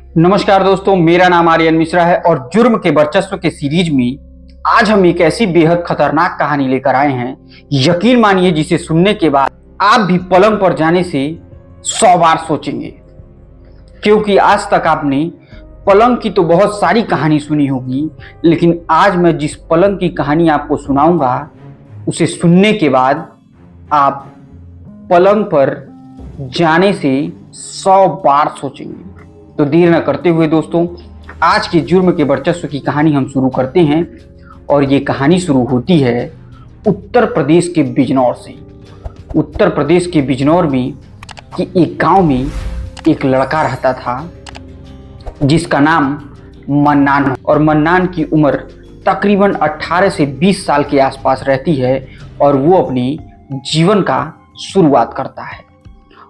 नमस्कार दोस्तों, मेरा नाम आर्यन मिश्रा है और जुर्म के वर्चस्व के सीरीज में आज हम एक ऐसी बेहद खतरनाक कहानी लेकर आए हैं। यकीन मानिए, जिसे सुनने के बाद आप भी पलंग पर जाने से 100 बार सोचेंगे, क्योंकि आज तक आपने पलंग की तो बहुत सारी कहानी सुनी होगी, लेकिन आज मैं जिस पलंग की कहानी आपको सुनाऊंगा उसे सुनने के बाद आप पलंग पर जाने से 100 बार सोचेंगे। तो देर न करते हुए दोस्तों, आज के जुर्म के वर्चस्व की कहानी हम शुरू करते हैं। और ये कहानी शुरू होती है उत्तर प्रदेश के बिजनौर से। उत्तर प्रदेश के बिजनौर में कि एक गांव में एक लड़का रहता था जिसका नाम मन्नान है। और मन्नान की उम्र तकरीबन 18 से 20 साल के आसपास रहती है और वो अपने जीवन का शुरुआत करता है।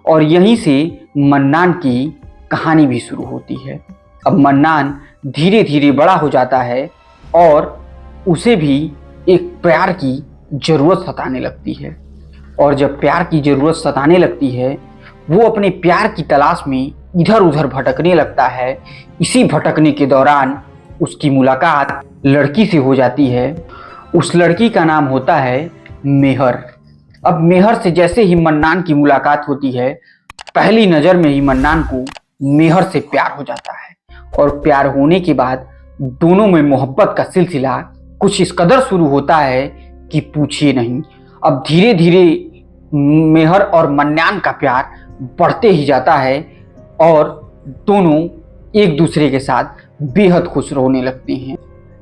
और यहीं से मन्नान की कहानी भी शुरू होती है। अब मन्नान धीरे धीरे बड़ा हो जाता है और उसे भी एक प्यार की ज़रूरत सताने लगती है। और जब प्यार की ज़रूरत सताने लगती है, वो अपने प्यार की तलाश में इधर उधर भटकने लगता है। इसी भटकने के दौरान उसकी मुलाकात लड़की से हो जाती है। उस लड़की का नाम होता है मेहर। अब मेहर से जैसे ही मन्नान की मुलाकात होती है, पहली नज़र में ही मन्नान को मेहर से प्यार हो जाता है। और प्यार होने के बाद दोनों में मोहब्बत का सिलसिला कुछ इस कदर शुरू होता है कि पूछिए नहीं। अब धीरे धीरे मेहर और मन्नान का प्यार बढ़ते ही जाता है और दोनों एक दूसरे के साथ बेहद खुश होने लगते हैं।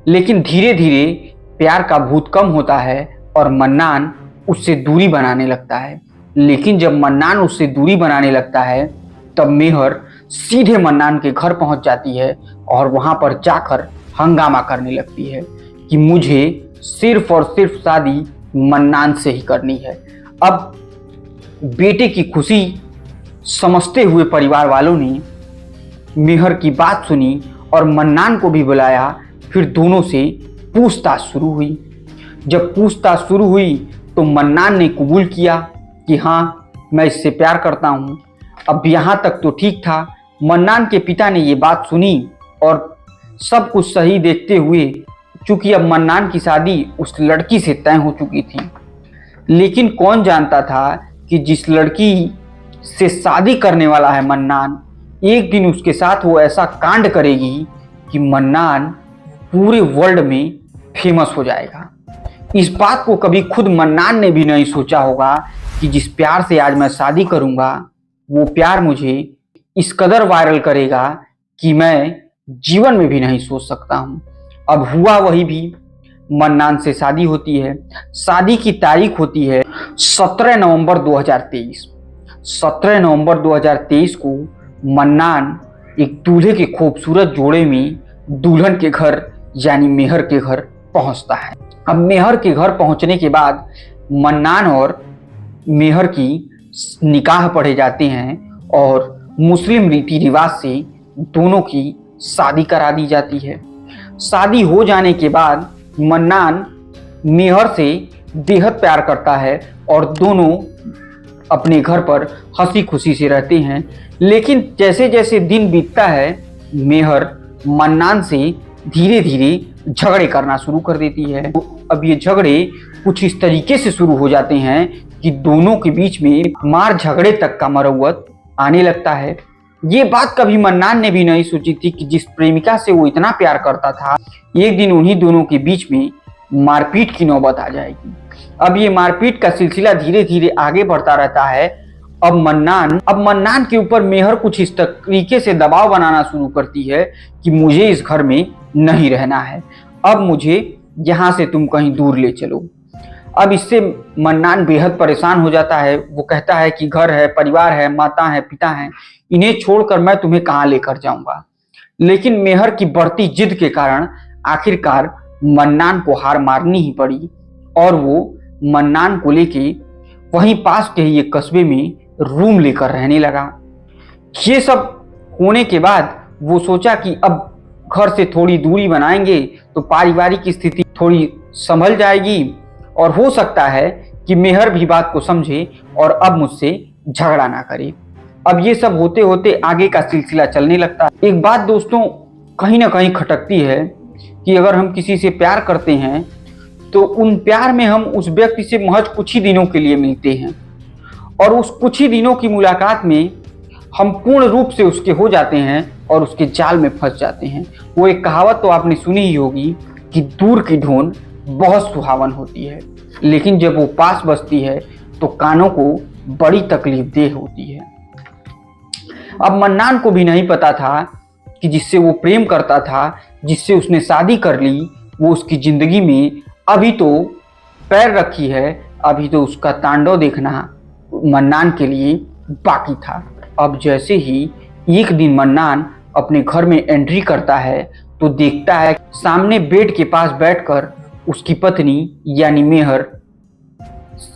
लेकिन धीरे धीरे प्यार का भूत कम होता है और मन्नान उससे दूरी बनाने लगता है। लेकिन जब मन्नान उससे दूरी बनाने लगता है, तब मेहर सीधे मन्नान के घर पहुंच जाती है और वहां पर जाकर हंगामा करने लगती है कि मुझे सिर्फ और सिर्फ शादी मन्नान से ही करनी है। अब बेटे की खुशी समझते हुए परिवार वालों ने मेहर की बात सुनी और मन्नान को भी बुलाया। फिर दोनों से पूछताछ शुरू हुई। जब पूछताछ शुरू हुई तो मन्नान ने कबूल किया कि हाँ, मैं इससे प्यार करता हूँ। अब यहाँ तक तो ठीक था। मन्नान के पिता ने ये बात सुनी और सब कुछ सही देखते हुए, चूंकि अब मन्नान की शादी उस लड़की से तय हो चुकी थी, लेकिन कौन जानता था कि जिस लड़की से शादी करने वाला है मन्नान, एक दिन उसके साथ वो ऐसा कांड करेगी कि मन्नान पूरे वर्ल्ड में फेमस हो जाएगा। इस बात को कभी खुद मन्नान ने भी नहीं सोचा होगा कि जिस प्यार से आज मैं शादी करूंगा, वो प्यार मुझे इस कदर वायरल करेगा कि मैं जीवन में भी नहीं सोच सकता हूँ। अब हुआ वही भी। मन्नान से शादी होती है। शादी की तारीख होती है 17 नवंबर 2023। 17 नवंबर 2023 को मन्नान एक दूल्हे के खूबसूरत जोड़े में दुल्हन के घर यानी मेहर के घर पहुंचता है। अब मेहर के घर पहुंचने के बाद मन्नान और मेहर की निकाह पढ़े जाते हैं और मुस्लिम रीति रिवाज से दोनों की शादी करा दी जाती है। शादी हो जाने के बाद मन्नान मेहर से बेहद प्यार करता है और दोनों अपने घर पर हंसी खुशी से रहते हैं। लेकिन जैसे जैसे दिन बीतता है, मेहर मन्नान से धीरे धीरे झगड़े करना शुरू कर देती है। अब ये झगड़े कुछ इस तरीके से शुरू हो जाते हैं कि दोनों के बीच में मार झगड़े तक का मरौवत आने लगता है। ये बात कभी मन्नान ने भी नहीं सोची थी कि जिस प्रेमिका से वो इतना प्यार करता था, एक दिन उन्हीं दोनों के बीच में मारपीट की नौबत आ जाएगी। अब ये मारपीट का सिलसिला धीरे धीरे आगे बढ़ता रहता है। अब मन्नान के ऊपर मेहर कुछ इस तरीके से दबाव बनाना शुरू करती है कि मुझे इस घर में नहीं रहना है, अब मुझे यहाँ से तुम कहीं दूर ले चलो। अब इससे मन्नान बेहद परेशान हो जाता है। वो कहता है कि घर है, परिवार है, माता है, पिता है, इन्हें छोड़कर मैं तुम्हें कहाँ लेकर जाऊंगा। लेकिन मेहर की बढ़ती जिद के कारण आखिरकार मन्नान को हार मारनी ही पड़ी और वो मन्नान को लेके वहीं पास के ही एक कस्बे में रूम लेकर रहने लगा। ये सब होने के बाद वो सोचा कि अब घर से थोड़ी दूरी बनाएंगे तो पारिवारिक स्थिति थोड़ी संभल जाएगी और हो सकता है कि मेहर भी बात को समझे और अब मुझसे झगड़ा ना करे। अब ये सब होते होते आगे का सिलसिला चलने लगता है। एक बात दोस्तों कहीं ना कहीं खटकती है कि अगर हम किसी से प्यार करते हैं तो उन प्यार में हम उस व्यक्ति से महज कुछ ही दिनों के लिए मिलते हैं और उस कुछ ही दिनों की मुलाकात में हम पूर्ण रूप से उसके हो जाते हैं और उसके जाल में फंस जाते हैं। वो एक कहावत तो आपने सुनी ही होगी कि दूर की धुन बहुत सुहावन होती है, लेकिन जब वो पास बजती है तो कानों को बड़ी तकलीफ देह होती है। अब मन्नान को भी नहीं पता था कि जिससे वो प्रेम करता था, जिससे उसने शादी कर ली, वो उसकी जिंदगी में अभी तो पैर रखी है, अभी तो उसका तांडव देखना मन्नान के लिए बाकी था। अब जैसे ही एक दिन मन्नान अपने घर में एंट्री करता है तो देखता है सामने बेड के पास बैठकर उसकी पत्नी यानी मेहर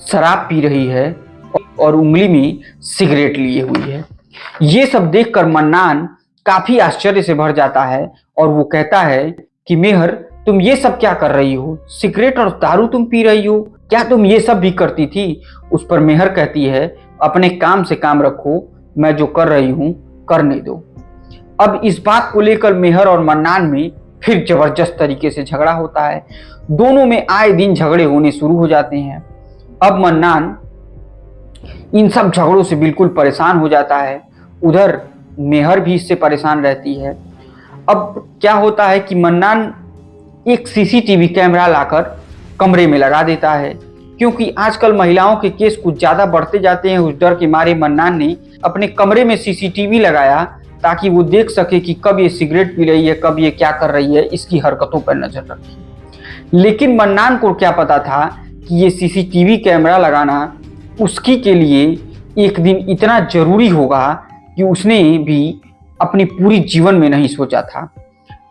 शराब पी रही है और उंगली में सिगरेट लिए हुई है। ये सब देखकर मन्नान काफी आश्चर्य से भर जाता है और वो कहता है कि मेहर, तुम ये सब क्या कर रही हो? सिगरेट और दारू तुम पी रही हो? क्या तुम ये सब भी करती थी? उस पर मेहर कहती है, अपने काम से काम रखो, मैं जो कर रही हूं करने दो। अब इस बात को लेकर मेहर और मन्नान में फिर जबरदस्त तरीके से झगड़ा होता है। दोनों में आए दिन झगड़े होने शुरू हो जाते हैं। अब मन्नान इन सब झगड़ों से बिल्कुल परेशान हो जाता है, उधर मेहर भी इससे परेशान रहती है। अब क्या होता है कि मन्नान एक सीसीटीवी कैमरा लाकर कमरे में लगा देता है, क्योंकि आजकल महिलाओं के केस कुछ ज़्यादा बढ़ते जाते हैं। उस डर के मारे मन्नान ने अपने कमरे में सीसीटीवी लगाया ताकि वो देख सके कि कब ये सिगरेट पी रही है, कब ये क्या कर रही है, इसकी हरकतों पर नजर रखी। लेकिन मन्नान को क्या पता था कि ये सीसीटीवी कैमरा लगाना उसकी के लिए एक दिन इतना जरूरी होगा कि उसने भी अपनी पूरी जीवन में नहीं सोचा था।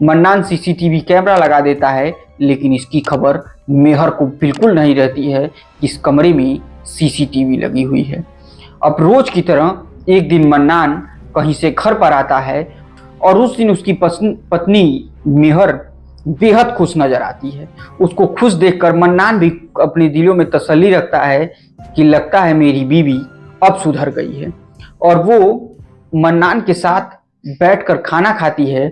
मन्नान सीसीटीवी कैमरा लगा देता है, लेकिन इसकी खबर मेहर को बिल्कुल नहीं रहती है कि इस कमरे में सीसीटीवी लगी हुई है। अब रोज की तरह एक दिन मन्नान कहीं से घर पर आता है और उस दिन उसकी पत्नी मेहर बेहद खुश नजर आती है। उसको खुश देखकर मन्नान भी अपने दिलों में तसल्ली रखता है कि लगता है मेरी बीवी अब सुधर गई है, और वो मन्नान के साथ बैठकर खाना खाती है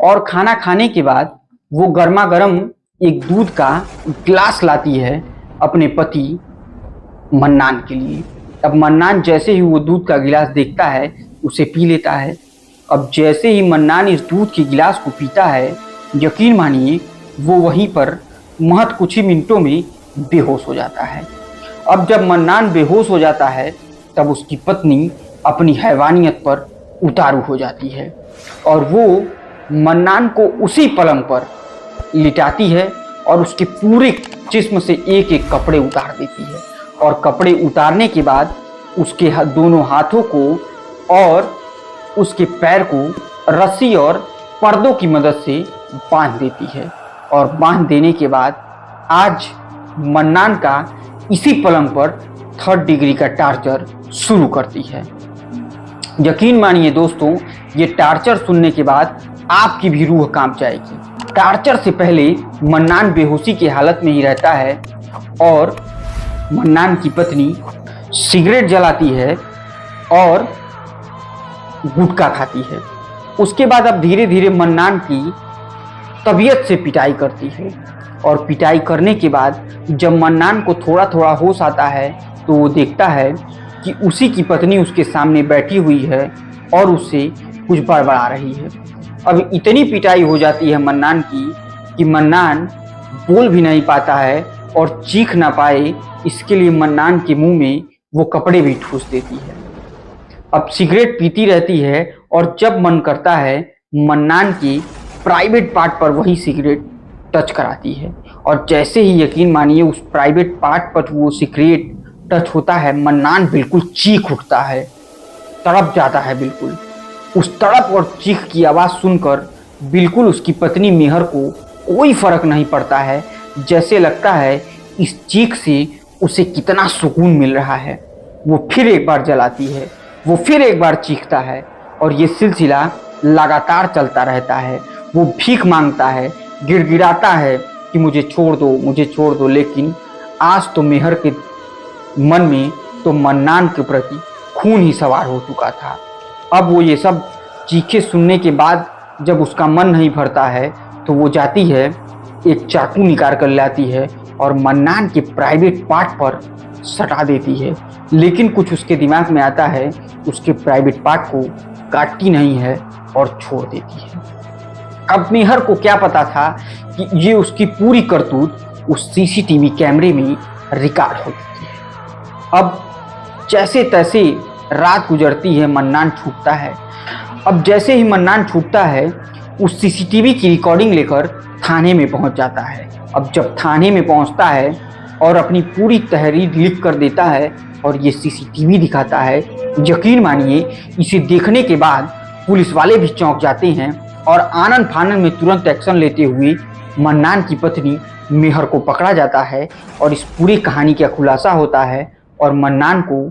और खाना खाने के बाद वो गर्मा गर्म एक दूध का गिलास लाती है अपने पति मन्नान के लिए। अब मन्नान जैसे ही वो दूध का गिलास देखता है उसे पी लेता है। अब जैसे ही मन्नान इस दूध के गिलास को पीता है, यकीन मानिए वो वहीं पर महज कुछ ही मिनटों में बेहोश हो जाता है। अब जब मन्नान बेहोश हो जाता है तब उसकी पत्नी अपनी हैवानियत पर उतारू हो जाती है और वो मन्नान को उसी पलंग पर लिटाती है और उसके पूरे जिस्म से एक एक कपड़े उतार देती है, और कपड़े उतारने के बाद उसके दोनों हाथों को और उसके पैर को रस्सी और पर्दों की मदद से बांध देती है। और बांध देने के बाद आज मन्नान का इसी पलंग पर 3rd डिग्री का टार्चर शुरू करती है। यकीन मानिए दोस्तों, ये टार्चर सुनने के बाद आपकी भी रूह कांप जाएगी। टार्चर से पहले मन्नान बेहोशी की हालत में ही रहता है और मन्नान की पत्नी सिगरेट जलाती है और गुटखा खाती है। उसके बाद अब धीरे धीरे मन्नान की तबीयत से पिटाई करती है, और पिटाई करने के बाद जब मन्नान को थोड़ा थोड़ा होश आता है तो वो देखता है कि उसी की पत्नी उसके सामने बैठी हुई है और उससे कुछ बड़बड़ा रही है। अब इतनी पिटाई हो जाती है मन्नान की कि मन्नान बोल भी नहीं पाता है और चीख ना पाए, इसके लिए मन्नान के मुंह में वो कपड़े भी ठूस देती है। अब सिगरेट पीती रहती है और जब मन करता है मन्नान की प्राइवेट पार्ट पर वही सिगरेट टच कराती है, और जैसे ही यकीन मानिए उस प्राइवेट पार्ट पर वो सिगरेट टच होता है, मन्नान बिल्कुल चीख उठता है, तड़प जाता है। बिल्कुल उस तड़प और चीख की आवाज़ सुनकर बिल्कुल उसकी पत्नी मेहर को कोई फर्क नहीं पड़ता है, जैसे लगता है इस चीख से उसे कितना सुकून मिल रहा है। वो फिर एक बार जलाती है, वो फिर एक बार चीखता है, और ये सिलसिला लगातार चलता रहता है। वो भीख मांगता है, गिड़गिड़ाता है कि मुझे छोड़ दो, मुझे छोड़ दो, लेकिन आज तो मेहर के मन में तो मन्नान के प्रति खून ही सवार हो चुका था। अब वो ये सब चीखें सुनने के बाद जब उसका मन नहीं भरता है तो वो जाती है, एक चाकू निकाल कर लाती है और मन्नान के प्राइवेट पार्ट पर सटा देती है। लेकिन कुछ उसके दिमाग में आता है, उसके प्राइवेट पार्ट को काटती नहीं है और छोड़ देती है। अब मेहर को क्या पता था कि ये उसकी पूरी करतूत उस सीसीटीवी कैमरे में रिकॉर्ड हो चुकी है। अब जैसे तैसे रात गुजरती है, मन्नान छूटता है। अब जैसे ही मन्नान छूटता है, उस सीसीटीवी की रिकॉर्डिंग लेकर थाने में पहुंच जाता है। अब जब थाने में पहुंचता है और अपनी पूरी तहरीर लिख कर देता है और ये सीसीटीवी दिखाता है, यकीन मानिए इसे देखने के बाद पुलिस वाले भी चौंक जाते हैं और आनन फानन में तुरंत एक्शन लेते हुए मन्नान की पत्नी मेहर को पकड़ा जाता है और इस पूरी कहानी का खुलासा होता है और मन्नान को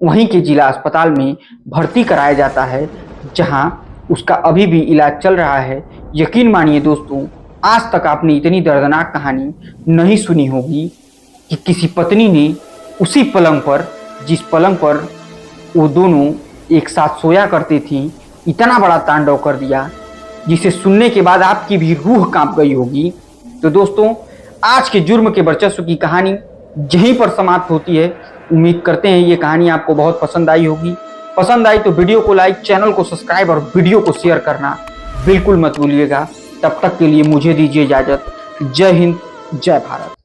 वहीं के जिला अस्पताल में भर्ती कराया जाता है, जहां उसका अभी भी इलाज चल रहा है। यकीन मानिए दोस्तों, आज तक आपने इतनी दर्दनाक कहानी नहीं सुनी होगी कि किसी पत्नी ने उसी पलंग पर, जिस पलंग पर वो दोनों एक साथ सोया करती थी, इतना बड़ा तांडव कर दिया, जिसे सुनने के बाद आपकी भी रूह कांप गई होगी। तो दोस्तों, आज के जुर्म के वर्चस्व की कहानी यहीं पर समाप्त होती है। उम्मीद करते हैं ये कहानी आपको बहुत पसंद आई होगी। पसंद आई तो वीडियो को लाइक, चैनल को सब्सक्राइब और वीडियो को शेयर करना बिल्कुल मत भूलिएगा। तब तक के लिए मुझे दीजिए इजाजत। जय हिंद, जय भारत।